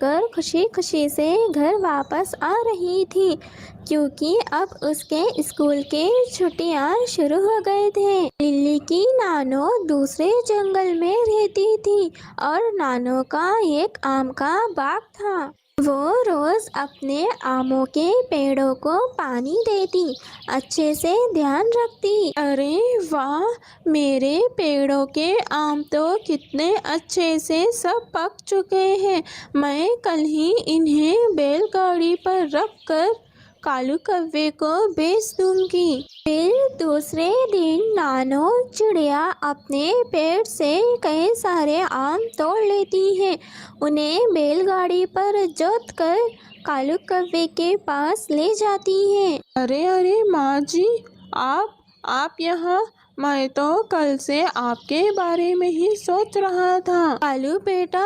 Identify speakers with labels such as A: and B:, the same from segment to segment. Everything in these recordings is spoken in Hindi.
A: कर खुशी खुशी से घर वापस आ रही थी, क्योंकि अब उसके स्कूल के छुट्टियां शुरू हो गए थे। लिली की नानो दूसरे जंगल में रहती थी और नानो का एक आम का बाग था। वो रोज अपने आमों के पेड़ों को पानी देती, अच्छे से ध्यान रखती। अरे वाह, मेरे पेड़ों के आम तो कितने अच्छे से सब पक चुके हैं। मैं कल ही इन्हें बैलगाड़ी पर रख कर कालू कौवे को बेच दूंगी। फिर दूसरे दिन नानो चिड़िया अपने पेड़ से कई सारे आम तोड़ लेती है, उन्हें बैलगाड़ी पर जोत कर कालू कौवे के पास ले जाती है।
B: अरे अरे माँ जी, आप यहाँ? मैं तो कल से आपके बारे में ही सोच रहा था।
A: कालू बेटा,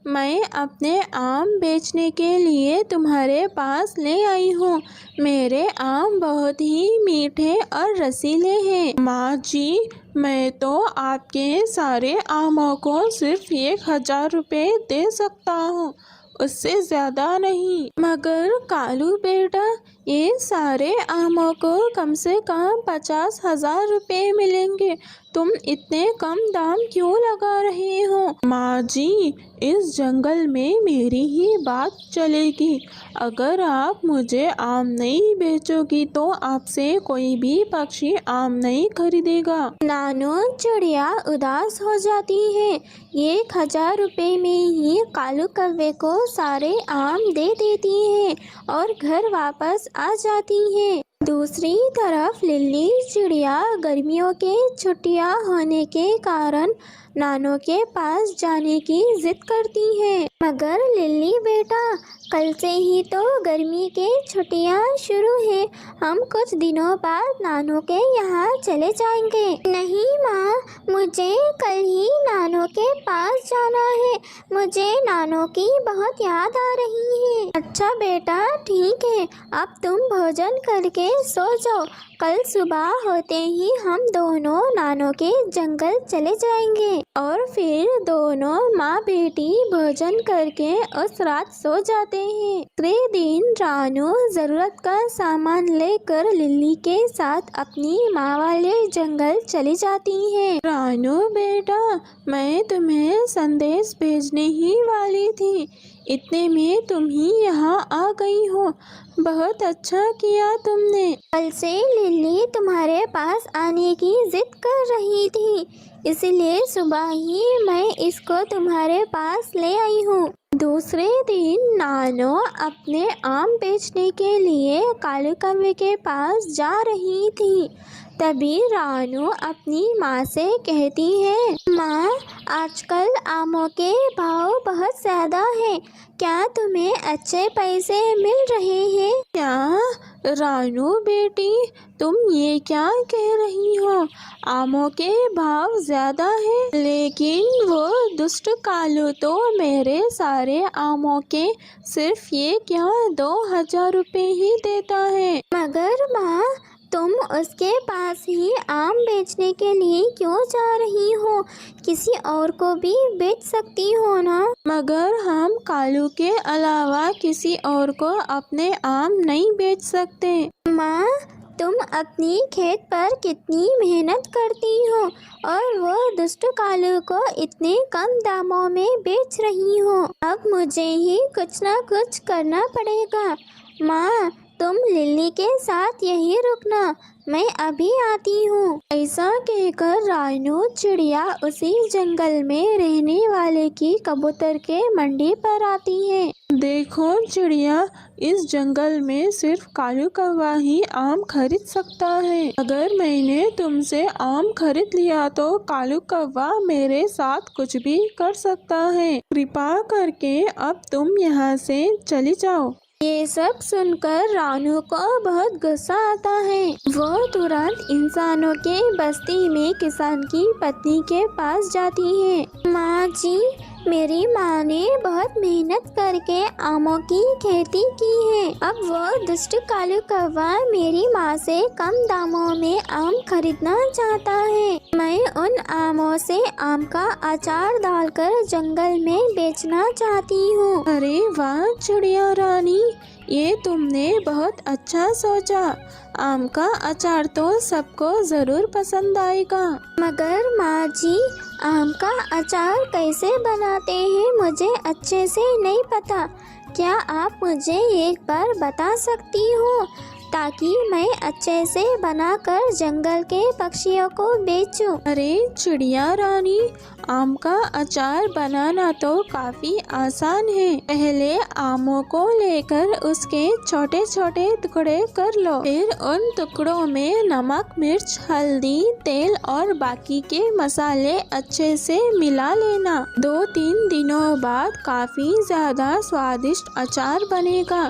A: मैं अपने आम बेचने के लिए तुम्हारे पास ले आई हूँ। मेरे आम बहुत ही मीठे और रसीले हैं।
B: माँ जी, मैं तो आपके सारे आमों को सिर्फ 1,000 रुपये दे सकता हूँ, उससे ज़्यादा नहीं।
A: मगर कालू बेटा, ये सारे आमों को कम से कम 50,000 रुपये मिलेंगे। तुम इतने कम दाम क्यों लगा रहे हो?
B: माँ जी, इस जंगल में मेरी ही बात चलेगी। अगर आप मुझे आम नहीं बेचोगी तो आपसे कोई भी पक्षी आम नहीं खरीदेगा।
A: नानो चिड़िया उदास हो जाती है। 1,000 रुपये में ही कालू कौवे को सारे आम दे देती है और घर वापस आ जाती है। दूसरी तरफ लिली चिड़िया गर्मियों के छुट्टियां होने के कारण नानो के पास जाने की जिद करती है। मगर लिली बेटा, कल से ही तो गर्मी के छुट्टियां शुरू है। हम कुछ दिनों बाद नानो के यहाँ चले जाएंगे। नहीं माँ, मुझे कल ही नानो के पास जाना है। मुझे नानो की बहुत याद आ रही है। अच्छा बेटा, ठीक है, अब तुम भोजन करके सो जाओ। कल सुबह होते ही हम दोनों नानो के जंगल चले जाएंगे। और फिर दोनों माँ बेटी भोजन करके उस रात सो जाते हैं। दूसरे दिन रानू जरूरत का सामान लेकर लिली के साथ अपनी माँ वाले जंगल चली जाती है।
B: रानू बेटा, मैं तुम्हें संदेश भेजने ही वाली थी, इतने में तुम ही यहाँ आ गई हो। बहुत अच्छा किया तुमने।
A: कल से लिली तुम्हारे पास आने की जिद कर रही थी, इसलिए सुबह ही मैं इसको तुम्हारे पास ले आई हूँ। दूसरे दिन नानो अपने आम बेचने के लिए कालू कौवे के पास जा रही थी। तभी रानू अपनी माँ से कहती है, माँ, आजकल आमों के भाव बहुत ज़्यादा हैं। क्या तुम्हें अच्छे पैसे मिल रहे हैं?
B: क्या रानू बेटी, तुम ये क्या कह रही हो? आमों के भाव ज्यादा है, लेकिन वो दुष्ट कालू तो मेरे सारे आमों के सिर्फ ये क्या 2,000 रुपये ही देता है।
A: मगर माँ, तुम उसके पास ही आम बेचने के लिए क्यों जा रही हो? किसी और को भी बेच सकती हो ना।
B: मगर हम कालू के अलावा किसी और को अपने आम नहीं बेच सकते।
A: माँ, तुम अपनी खेत पर कितनी मेहनत करती हो और वो दुष्ट कालू को इतने कम दामों में बेच रही हो। अब मुझे ही कुछ ना कुछ करना पड़ेगा। माँ, तुम लिली के साथ यहीं रुकना, मैं अभी आती हूँ।
B: ऐसा कहकर रानू चिड़िया उसी जंगल में रहने वाले की कबूतर के मंडी पर आती है। देखो चिड़िया, इस जंगल में सिर्फ कालू कौवा ही आम खरीद सकता है। अगर मैंने तुमसे आम खरीद लिया तो कालू कौवा मेरे साथ कुछ भी कर सकता है। कृपा करके अब तुम यहाँ से चली जाओ।
A: ये सब सुनकर रानू को बहुत गुस्सा आता है। वो तुरंत इंसानों के बस्ती में किसान की पत्नी के पास जाती है। माँ जी, मेरी माँ ने बहुत मेहनत करके आमों की खेती की है। अब वो दुष्ट कालू कौवा मेरी माँ से कम दामों में आम खरीदना चाहता है। मैं उन आमों से आम का अचार डालकर जंगल में बेचना चाहती हूँ।
B: अरे वाह चिड़िया रानी, ये तुमने बहुत अच्छा सोचा। आम का अचार तो सबको ज़रूर पसंद आएगा।
A: मगर माँ जी, आम का अचार कैसे बनाते हैं मुझे अच्छे से नहीं पता। क्या आप मुझे एक बार बता सकती हो ताकि मैं अच्छे से बनाकर जंगल के पक्षियों को बेचूं?
B: अरे चिड़िया रानी, आम का अचार बनाना तो काफ़ी आसान है। पहले आमों को लेकर उसके छोटे छोटे टुकड़े कर लो। फिर उन टुकड़ों में नमक, मिर्च, हल्दी, तेल और बाकी के मसाले अच्छे से मिला लेना। 2-3 दिनों बाद काफ़ी ज़्यादा स्वादिष्ट अचार बनेगा।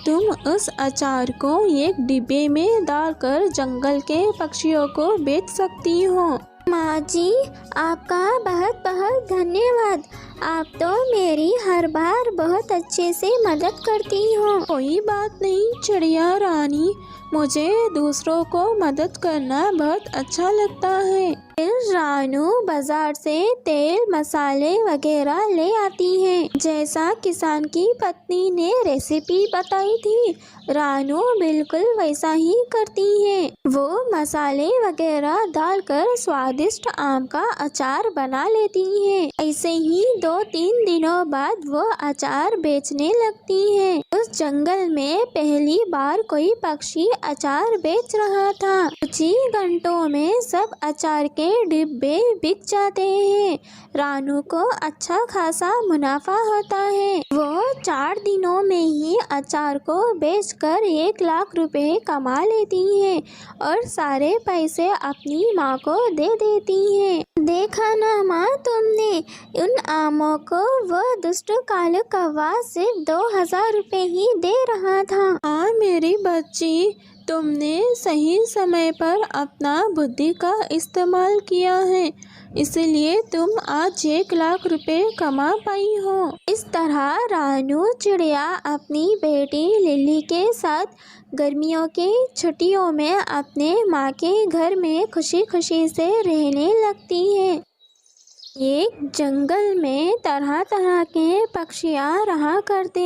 B: तुम उस अचार को एक डिब्बे में डालकर जंगल के पक्षियों को बेच सकती हो।
A: माँ जी, आपका बहुत बहुत धन्यवाद। आप तो मेरी हर बार बहुत अच्छे से मदद करती हो।
B: कोई बात नहीं चिड़िया रानी, मुझे दूसरों को मदद करना बहुत अच्छा लगता है।
A: फिर रानू बाजार से तेल, मसाले वगैरह ले आती है। जैसा किसान की पत्नी ने रेसिपी बताई थी, रानू बिल्कुल वैसा ही करती है। वो मसाले वगैरह डालकर स्वादिष्ट आम का अचार बना लेती है। ऐसे ही 2-3 दिनों बाद वो अचार बेचने लगती है। उस जंगल में पहली बार कोई पक्षी अचार बेच रहा था। कुछ ही घंटों में सब अचार के डिब्बे बिक जाते हैं। रानू को अच्छा खासा मुनाफा होता है। वो 4 दिनों में ही अचार को बेचकर 1 लाख रुपए कमा लेती है और सारे पैसे अपनी माँ को दे देती है। देखा ना माँ तुमने, उन आमों को वो दुष्ट कालू कौवा सिर्फ 2000 रुपए ही दे रहा था।
B: हाँ मेरी बच्ची, तुमने सही समय पर अपना बुद्धि का इस्तेमाल किया है, इसलिए तुम आज 1 लाख रुपए कमा पाई हो।
A: इस तरह रानू चिड़िया अपनी बेटी लिली के साथ गर्मियों की छुट्टियों में अपने माँ के घर में खुशी खुशी से रहने लगती है। एक जंगल में तरह तरह के पक्षियाँ रहा करते